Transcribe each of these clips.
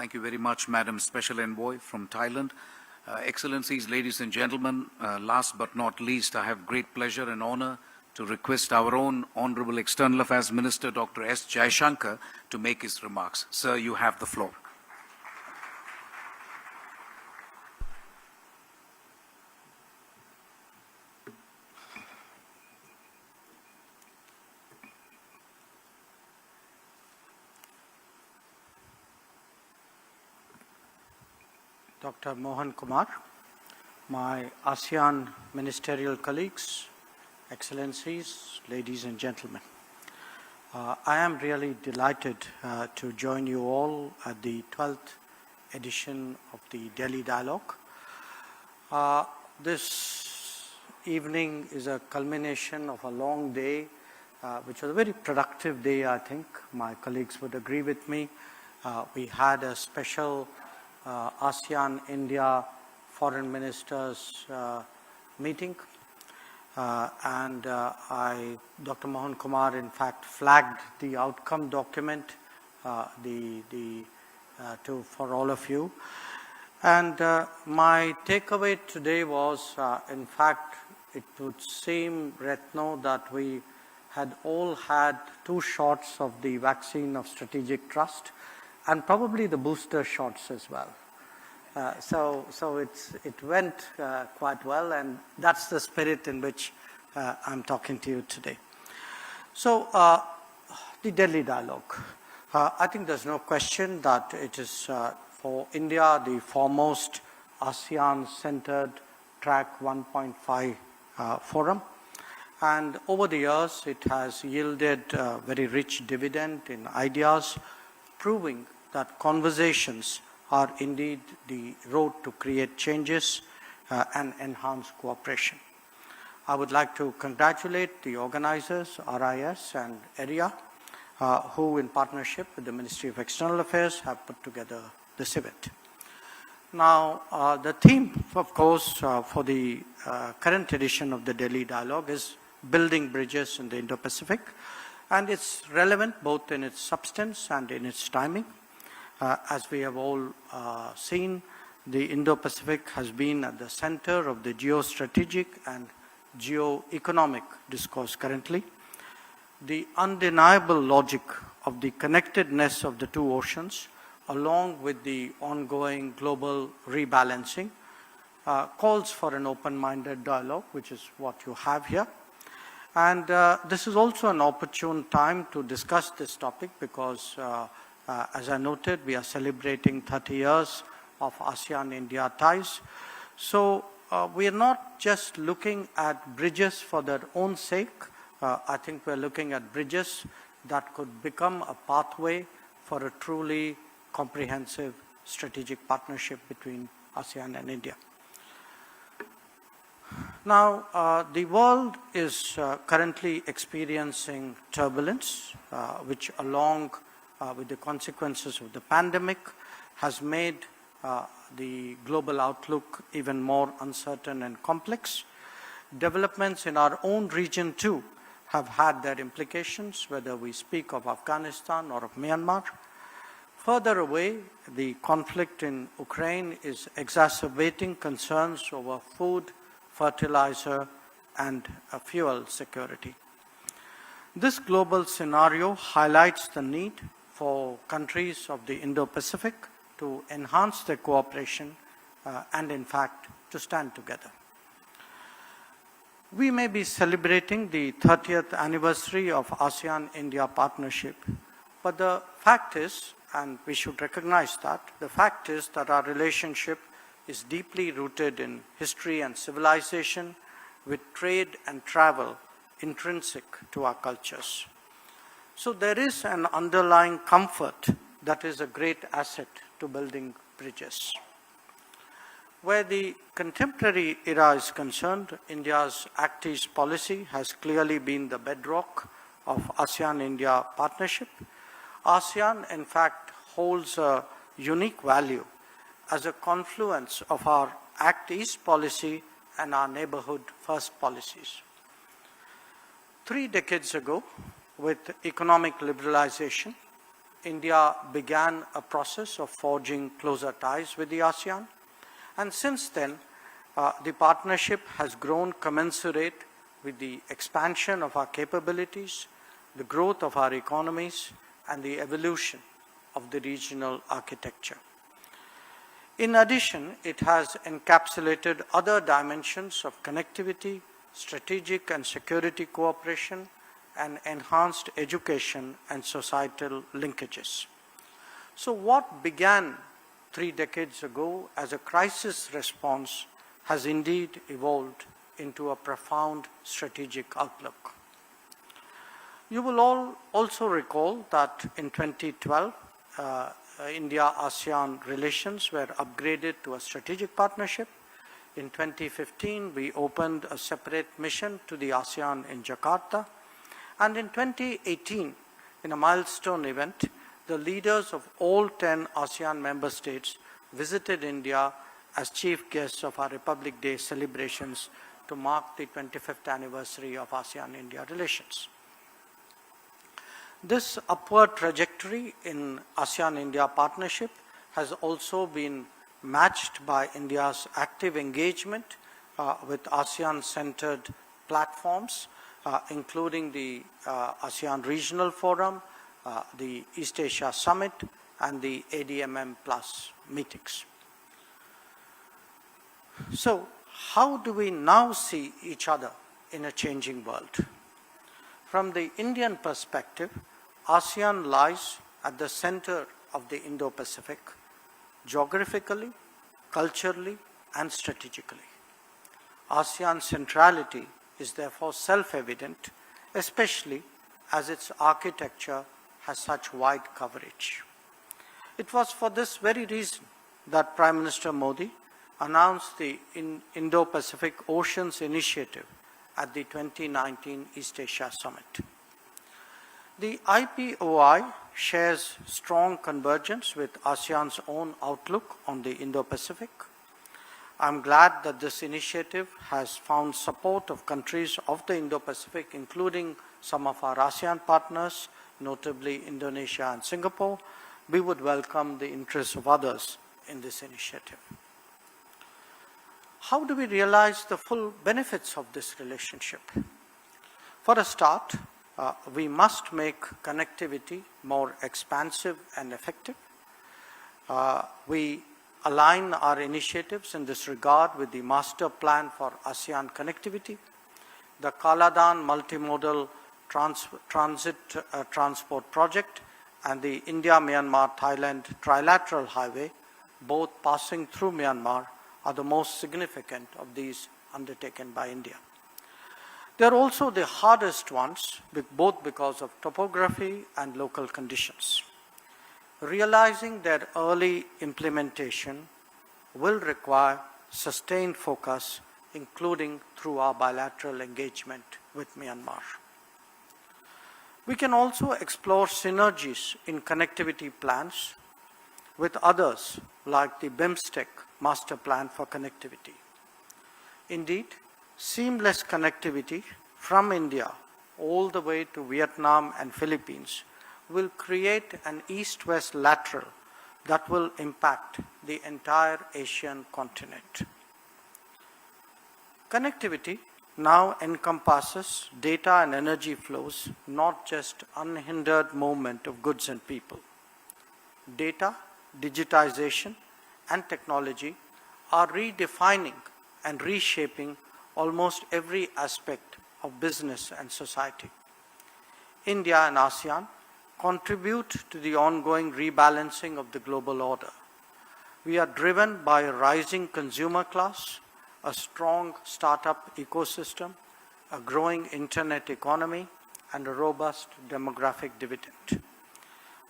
Thank you very much, Madam Special Envoy from Thailand. Excellencies, ladies and gentlemen, last but not least, I have great pleasure and honor to request our own Honorable External Affairs Minister, Dr. S. Jaishankar, to make his remarks. Sir, you have the floor. Dr. Mohan Kumar, my ASEAN Ministerial colleagues, Excellencies, ladies and gentlemen. I am really delighted to join you all at the 12th edition of the Delhi Dialogue. This evening is a culmination of a long day, which was a very productive day, I think. My colleagues would agree with me. We had a special ASEAN-India Foreign Ministers meeting, and Dr. Mohan Kumar, in fact, flagged the outcome document for all of you. And my takeaway today was, in fact, it would seem, Retno, that we had all had 2 shots of the vaccine of strategic trust, and probably the booster shots as well. So it went quite well, and that's the spirit in which I'm talking to you today. So the Delhi Dialogue. I think there's no question that it is for India the foremost ASEAN-centered Track 1.5 forum. And over the years, it has yielded very rich dividend in ideas, proving that conversations are indeed the road to create changes and enhance cooperation. I would like to congratulate the organizers, RIS and AREA, who in partnership with the Ministry of External Affairs have put together this event. Now, the theme, of course, for the current edition of the Delhi Dialogue is building bridges in the Indo-Pacific, and it's relevant both in its substance and in its timing. As we have all seen, the Indo-Pacific has been at the center of the geostrategic and geo-economic discourse currently. The undeniable logic of the connectedness of the 2 oceans, along with the ongoing global rebalancing, calls for an open-minded dialogue, which is what you have here. And this is also an opportune time to discuss this topic because as I noted, we are celebrating 30 years of ASEAN-India ties. So we are not just looking at bridges for their own sake. I think we're looking at bridges that could become a pathway for a truly comprehensive strategic partnership between ASEAN and India. Now, the world is currently experiencing turbulence, which along with the consequences of the pandemic, has made the global outlook even more uncertain and complex. Developments in our own region too have had their implications, whether we speak of Afghanistan or of Myanmar. Further away, the conflict in Ukraine is exacerbating concerns over food, fertilizer, and fuel security. This global scenario highlights the need for countries of the Indo-Pacific to enhance their cooperation and, in fact, to stand together. We may be celebrating the 30th anniversary of ASEAN-India partnership, but the fact is, and we should recognize that, the fact is that our relationship is deeply rooted in history and civilization, with trade and travel intrinsic to our cultures. So there is an underlying comfort that is a great asset to building bridges. Where the contemporary era is concerned, India's Act East policy has clearly been the bedrock of ASEAN-India partnership. ASEAN, in fact, holds a unique value as a confluence of our Act East policy and our neighborhood first policies. 3 decades ago, with economic liberalization, India began a process of forging closer ties with the ASEAN, and since then, the partnership has grown commensurate with the expansion of our capabilities, the growth of our economies, and the evolution of the regional architecture. In addition, it has encapsulated other dimensions of connectivity, strategic and security cooperation, and enhanced education and societal linkages. So what began 3 decades ago as a crisis response has indeed evolved into a profound strategic outlook. You will all also recall that in 2012, India-ASEAN relations were upgraded to a strategic partnership. In 2015, we opened a separate mission to the ASEAN in Jakarta. And in 2018, in a milestone event, the leaders of all 10 ASEAN member states visited India as chief guests of our Republic Day celebrations to mark the 25th anniversary of ASEAN-India relations. This upward trajectory in ASEAN-India partnership has also been matched by India's active engagement with ASEAN-centered platforms, including the ASEAN Regional Forum, the East Asia Summit, and the ADMM Plus meetings. So, how do we now see each other in a changing world? From the Indian perspective, ASEAN lies at the center of the Indo-Pacific, geographically, culturally, and strategically. ASEAN centrality is therefore self-evident, especially as its architecture has such wide coverage. It was for this very reason that Prime Minister Modi announced the Indo-Pacific Oceans Initiative at the 2019 East Asia Summit. The IPOI shares strong convergence with ASEAN's own outlook on the Indo-Pacific. I'm glad that this initiative has found support of countries of the Indo-Pacific, including some of our ASEAN partners, notably Indonesia and Singapore. We would welcome the interests of others in this initiative. How do we realize the full benefits of this relationship? For a start, we must make connectivity more expansive and effective. We align our initiatives in this regard with the Master Plan for ASEAN Connectivity, the Kaladan Multimodal Transit Transport Project, and the India-Myanmar-Thailand Trilateral Highway, both passing through Myanmar, are the most significant of these undertaken by India. They are also the hardest ones, both because of topography and local conditions. Realizing their early implementation will require sustained focus, including through our bilateral engagement with Myanmar. We can also explore synergies in connectivity plans with others, like the BIMSTEC Master Plan for Connectivity. Indeed, seamless connectivity from India all the way to Vietnam and Philippines will create an east-west lateral that will impact the entire Asian continent. Connectivity now encompasses data and energy flows, not just unhindered movement of goods and people. Data, digitization, and technology are redefining and reshaping almost every aspect of business and society. India and ASEAN contribute to the ongoing rebalancing of the global order. We are driven by a rising consumer class, a strong startup ecosystem, a growing internet economy, and a robust demographic dividend.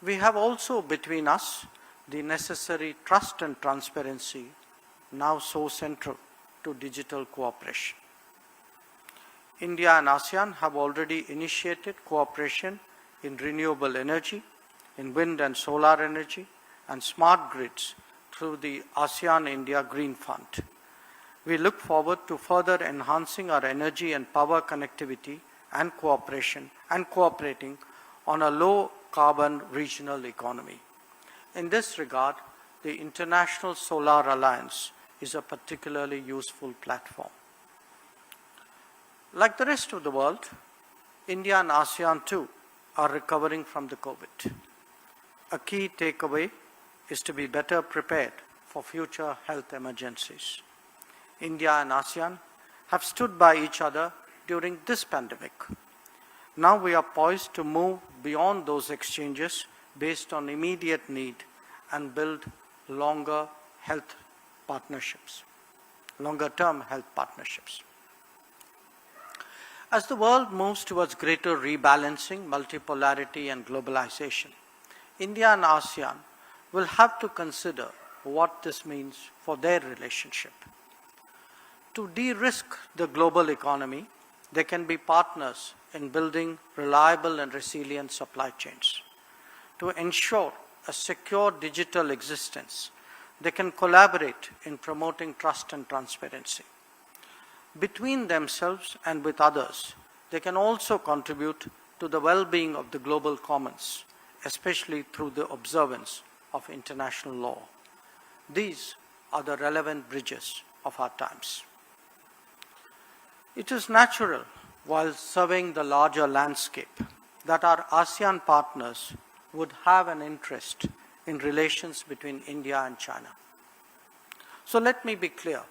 We have also between us the necessary trust and transparency, now so central to digital cooperation. India and ASEAN have already initiated cooperation in renewable energy, in wind and solar energy, and smart grids through the ASEAN-India Green Fund. We look forward to further enhancing our energy and power connectivity and cooperation and cooperating on a low carbon regional economy. In this regard, the International Solar Alliance is a particularly useful platform. Like the rest of the world, India and ASEAN too are recovering from the COVID. A key takeaway is to be better prepared for future health emergencies. India and ASEAN have stood by each other during this pandemic. Now we are poised to move beyond those exchanges based on immediate need and build longer-term health partnerships. As the world moves towards greater rebalancing, multipolarity and globalization, India and ASEAN will have to consider what this means for their relationship. To de-risk the global economy, they can be partners in building reliable and resilient supply chains. To ensure a secure digital existence, they can collaborate in promoting trust and transparency. Between themselves and with others, they can also contribute to the well-being of the global commons, especially through the observance of international law. These are the relevant bridges of our times. It is natural, while surveying the larger landscape, that our ASEAN partners would have an interest in relations between India and China. So let me be clear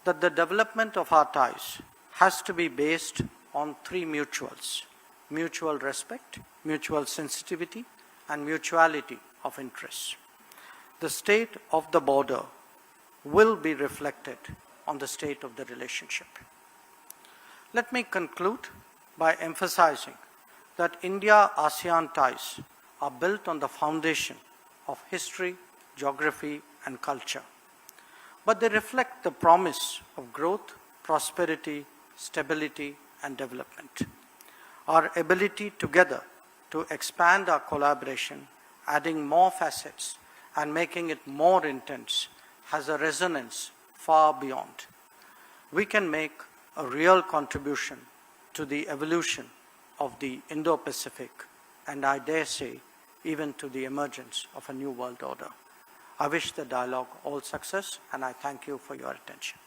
that the development of our ties has to be based on three mutuals: mutual respect, mutual sensitivity, and mutuality of interests. The state of the border will be reflected on the state of the relationship. Let me conclude by emphasizing that India-ASEAN ties are built on the foundation of history, geography, and culture. But they reflect the promise of growth, prosperity, stability, and development. Our ability together to expand our collaboration, adding more facets and making it more intense, has a resonance far beyond. We can make a real contribution to the evolution of the Indo-Pacific, and I dare say, even to the emergence of a new world order. I wish the dialogue all success, and I thank you for your attention.